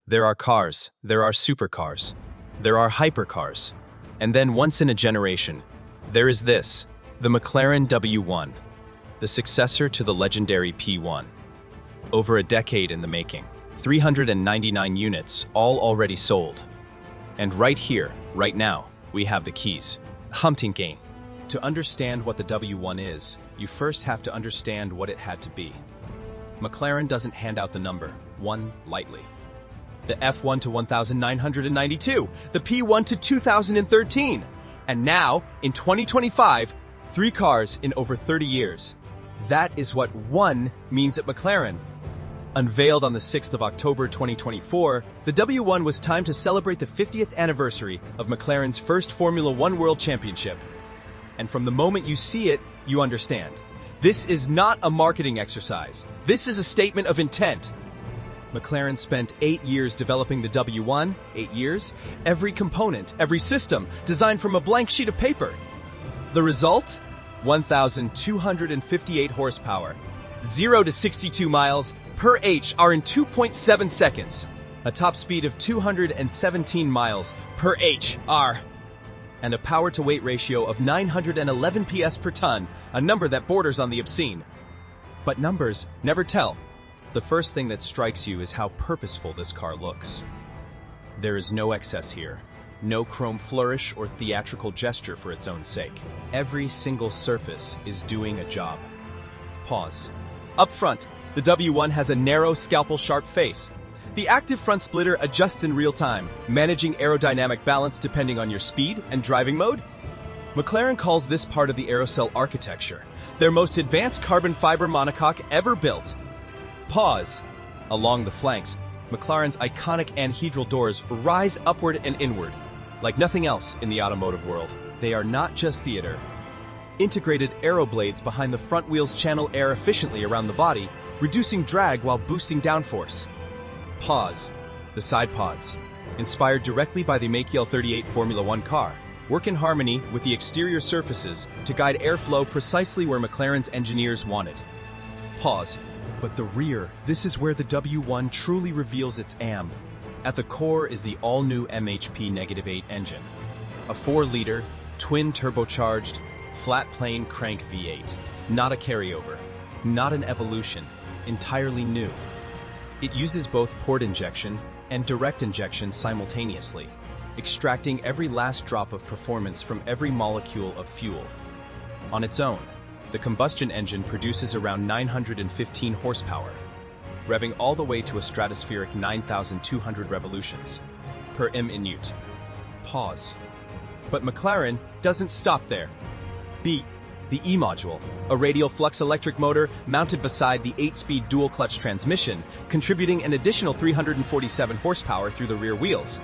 There are cars, there are supercars, there are hypercars, and then once in a generation, there is this, the McLaren W1, the successor to the legendary P1. Over a decade in the making, 399 units, all already sold. And right here, right now, we have the keys. Humtinking. To understand what the W1 is, you first have to understand what it had to be. McLaren doesn't hand out the number 1 lightly. The F1 to 1992, the P1 to 2013, and now, in 2025, 3 cars in over 30 years. That is what 1 means at McLaren. Unveiled on the 6th of October 2024, the W1 was timed to celebrate the 50th anniversary of McLaren's first Formula One World Championship. And from the moment you see it, you understand. This is not a marketing exercise. This is a statement of intent. McLaren spent 8 years developing the W1, 8 years, every component, every system, designed from a blank sheet of paper. The result? 1,258 horsepower. 0 to 62 miles per h are in 2.7 seconds. A top speed of 217 miles per h/r. And a power-to-weight ratio of 911 PS per ton, a number that borders on the obscene. But numbers never tell. The first thing that strikes you is how purposeful this car looks. There is no excess here. No chrome flourish or theatrical gesture for its own sake. Every single surface is doing a job. Pause. Up front, the W1 has a narrow, scalpel-sharp face. The active front splitter adjusts in real time, managing aerodynamic balance depending on your speed and driving mode. McLaren calls this part of the Aerocell architecture, their most advanced carbon fiber monocoque ever built. Pause. Along the flanks, McLaren's iconic anhedral doors rise upward and inward. Like nothing else in the automotive world, they are not just theater. Integrated aero blades behind the front wheels channel air efficiently around the body, reducing drag while boosting downforce. Pause. The side pods, inspired directly by the Make 38 Formula One car, work in harmony with the exterior surfaces to guide airflow precisely where McLaren's engineers want it. Pause. But the rear, this is where the W1 truly reveals its am. At the core is the all-new MHP-8 engine. A 4-liter, twin-turbocharged, flat-plane crank V8. Not a carryover. Not an evolution. Entirely new. It uses both port injection and direct injection simultaneously, extracting every last drop of performance from every molecule of fuel. On its own, the combustion engine produces around 915 horsepower, revving all the way to a stratospheric 9,200 revolutions per minute. Pause. But McLaren doesn't stop there. B. The E-module, a radial flux electric motor mounted beside the 8-speed dual-clutch transmission, contributing an additional 347 horsepower through the rear wheels.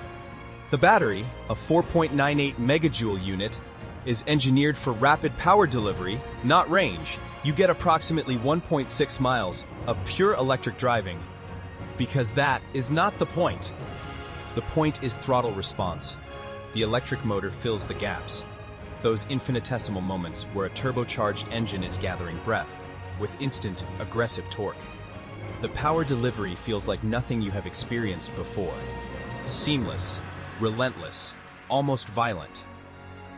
The battery, a 4.98 megajoule unit, is engineered for rapid power delivery, not range. You get approximately 1.6 miles of pure electric driving. Because that is not the point. The point is throttle response. The electric motor fills the gaps. Those infinitesimal moments where a turbocharged engine is gathering breath, with instant, aggressive torque. The power delivery feels like nothing you have experienced before. Seamless, relentless, almost violent.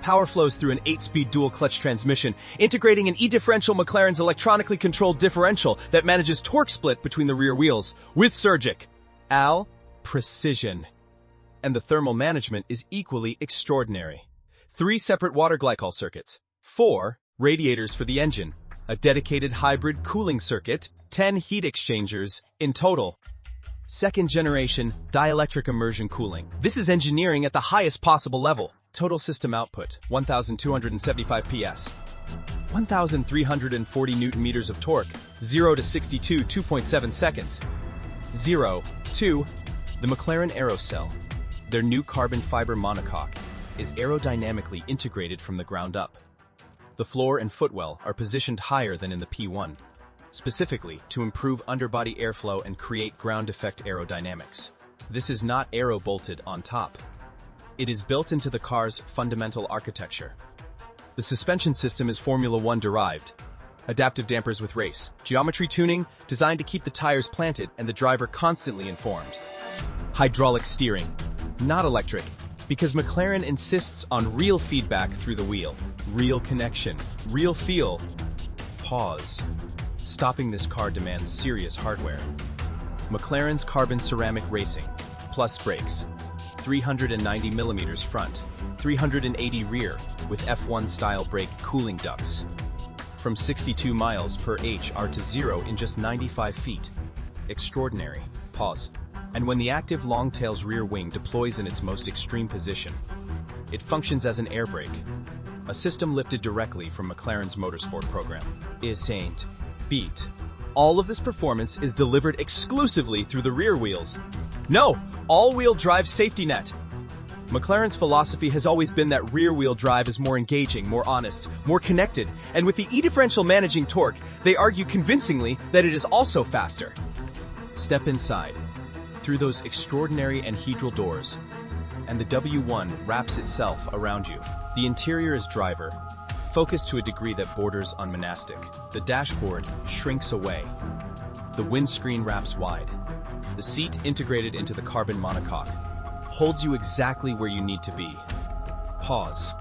Power flows through an 8-speed dual-clutch transmission, integrating an E-differential McLaren's electronically controlled differential that manages torque split between the rear wheels, with Surgic. Precision. And the thermal management is equally extraordinary. 3 separate water glycol circuits, 4 radiators for the engine, a dedicated hybrid cooling circuit, 10 heat exchangers in total. Second generation dielectric immersion cooling. This is engineering at the highest possible level. Total system output, 1,275 PS. 1,340 Newton meters of torque, 0 to 62, 2.7 seconds. 0 to the McLaren Aerocell. Their new carbon fiber monocoque is aerodynamically integrated from the ground up. The floor and footwell are positioned higher than in the P1, specifically to improve underbody airflow and create ground effect aerodynamics. This is not aero-bolted on top. It is built into the car's fundamental architecture. The suspension system is Formula One derived. Adaptive dampers with race, geometry tuning designed to keep the tires planted and the driver constantly informed. Hydraulic steering, not electric, because McLaren insists on real feedback through the wheel. Real connection, real feel. Pause. Stopping this car demands serious hardware. McLaren's carbon ceramic racing, plus brakes. 390mm front, 380 rear, with F1-style brake cooling ducts. From 62 miles per HR to 0 in just 95 feet. Extraordinary. Pause. And when the active longtail's rear wing deploys in its most extreme position, it functions as an air brake, a system lifted directly from McLaren's motorsport program. Isn't beat. All of this performance is delivered exclusively through the rear wheels. No, all-wheel drive safety net. McLaren's philosophy has always been that rear-wheel drive is more engaging, more honest, more connected, and with the E-differential managing torque, they argue convincingly that it is also faster. Step inside, through those extraordinary anhedral doors, and the W1 wraps itself around you. The interior is driver, focused to a degree that borders on monastic. The dashboard shrinks away. The windscreen wraps wide. The seat, integrated into the carbon monocoque, holds you exactly where you need to be. Pause.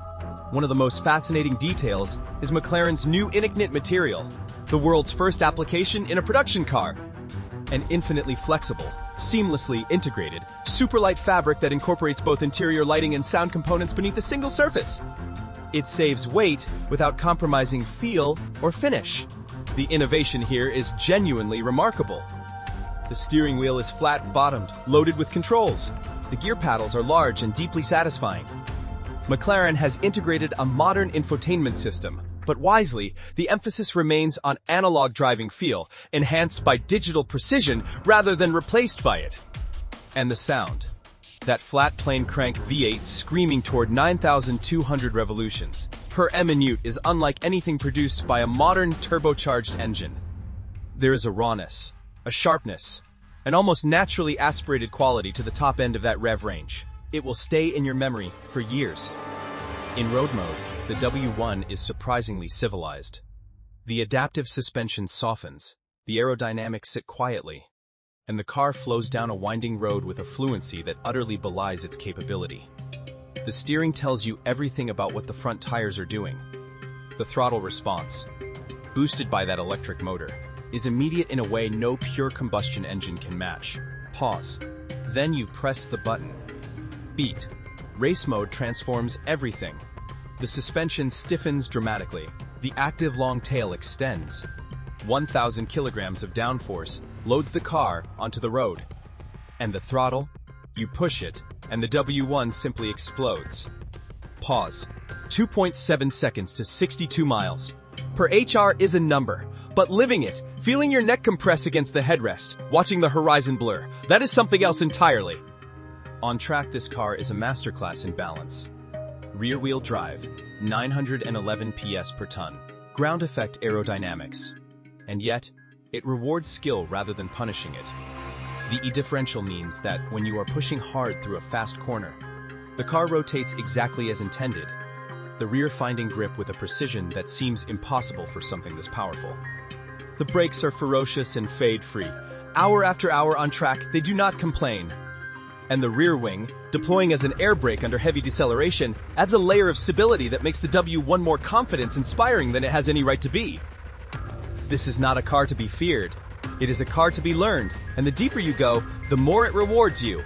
One of the most fascinating details is McLaren's new InnoKnit material, the world's first application in a production car. An infinitely flexible, seamlessly integrated, super-light fabric that incorporates both interior lighting and sound components beneath a single surface. It saves weight without compromising feel or finish. The innovation here is genuinely remarkable. The steering wheel is flat-bottomed, loaded with controls. The gear paddles are large and deeply satisfying. McLaren has integrated a modern infotainment system, but wisely, the emphasis remains on analog driving feel, enhanced by digital precision rather than replaced by it. And the sound. That flat plane crank V8 screaming toward 9,200 revolutions per minute is unlike anything produced by a modern turbocharged engine. There is a rawness, a sharpness, an almost naturally aspirated quality to the top end of that rev range. It will stay in your memory for years. In road mode, the W1 is surprisingly civilized. The adaptive suspension softens, the aerodynamics sit quietly, and the car flows down a winding road with a fluency that utterly belies its capability. The steering tells you everything about what the front tires are doing. The throttle response, boosted by that electric motor, is immediate in a way no pure combustion engine can match. Pause. Then you press the button. Beat. Race mode transforms everything. The suspension stiffens dramatically. The active long tail extends. 1,000 kilograms of downforce loads the car onto the road. And the throttle? You push it, and the W1 simply explodes. Pause. 2.7 seconds to 62 miles. Per HR is a number, but living it, feeling your neck compress against the headrest, watching the horizon blur, that is something else entirely. On track, this car is a masterclass in balance. Rear-wheel drive, 911 PS per ton. Ground effect aerodynamics. And yet, it rewards skill rather than punishing it. The E-differential means that when you are pushing hard through a fast corner, the car rotates exactly as intended, the rear finding grip with a precision that seems impossible for something this powerful. The brakes are ferocious and fade-free. Hour after hour on track, they do not complain. And the rear wing, deploying as an air brake under heavy deceleration, adds a layer of stability that makes the W1 more confidence-inspiring than it has any right to be. This is not a car to be feared. It is a car to be learned, and the deeper you go, the more it rewards you.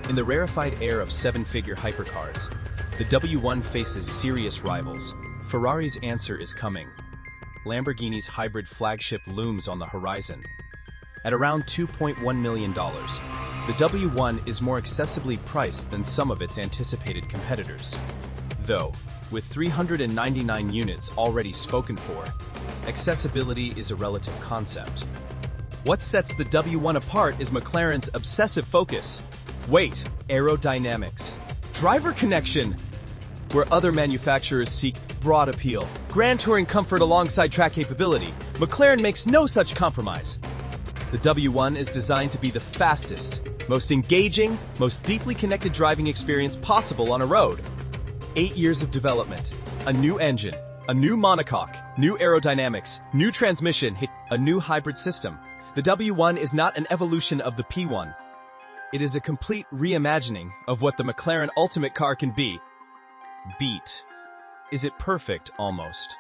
In the rarefied air of seven-figure hypercars, the W1 faces serious rivals. Ferrari's answer is coming. Lamborghini's hybrid flagship looms on the horizon. At around $2.1 million, the W1 is more accessibly priced than some of its anticipated competitors. Though, with 399 units already spoken for, accessibility is a relative concept. What sets the W1 apart is McLaren's obsessive focus. Weight, aerodynamics, driver connection. Where other manufacturers seek broad appeal, grand touring comfort alongside track capability, McLaren makes no such compromise. The W1 is designed to be the fastest, most engaging, most deeply connected driving experience possible on a road. 8 years of development, a new engine, a new monocoque, new aerodynamics, new transmission, a new hybrid system. The W1 is not an evolution of the P1. It is a complete reimagining of what the McLaren Ultimate car can be. Beat. Is it perfect? Almost.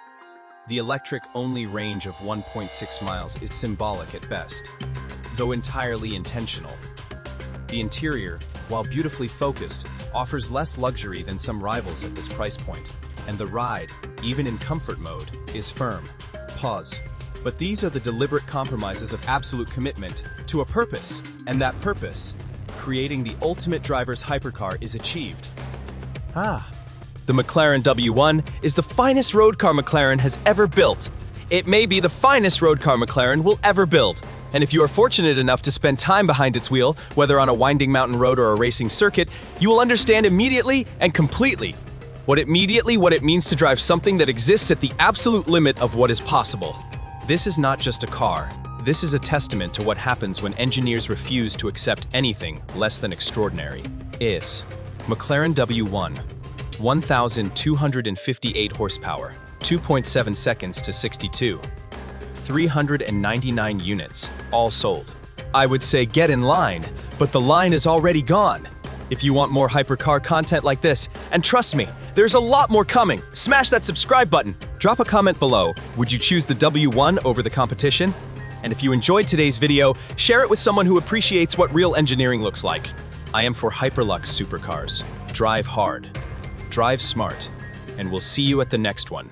The electric-only range of 1.6 miles is symbolic at best, though entirely intentional. The interior, while beautifully focused, offers less luxury than some rivals at this price point, and the ride, even in comfort mode, is firm. Pause. But these are the deliberate compromises of absolute commitment to a purpose, and that purpose, creating the ultimate driver's hypercar, is achieved. The McLaren W1 is the finest road car McLaren has ever built. It may be the finest road car McLaren will ever build. And if you are fortunate enough to spend time behind its wheel, whether on a winding mountain road or a racing circuit, you will understand immediately and completely what it means to drive something that exists at the absolute limit of what is possible. This is not just a car. This is a testament to what happens when engineers refuse to accept anything less than extraordinary. McLaren W1, 1,258 horsepower, 2.7 seconds to 62. 399 units, all sold. I would say get in line, but the line is already gone. If you want more hypercar content like this, and trust me, there's a lot more coming, smash that subscribe button. Drop a comment below. Would you choose the W1 over the competition? And if you enjoyed today's video, share it with someone who appreciates what real engineering looks like. I am for Hyperlux Supercars. Drive hard, drive smart, and we'll see you at the next one.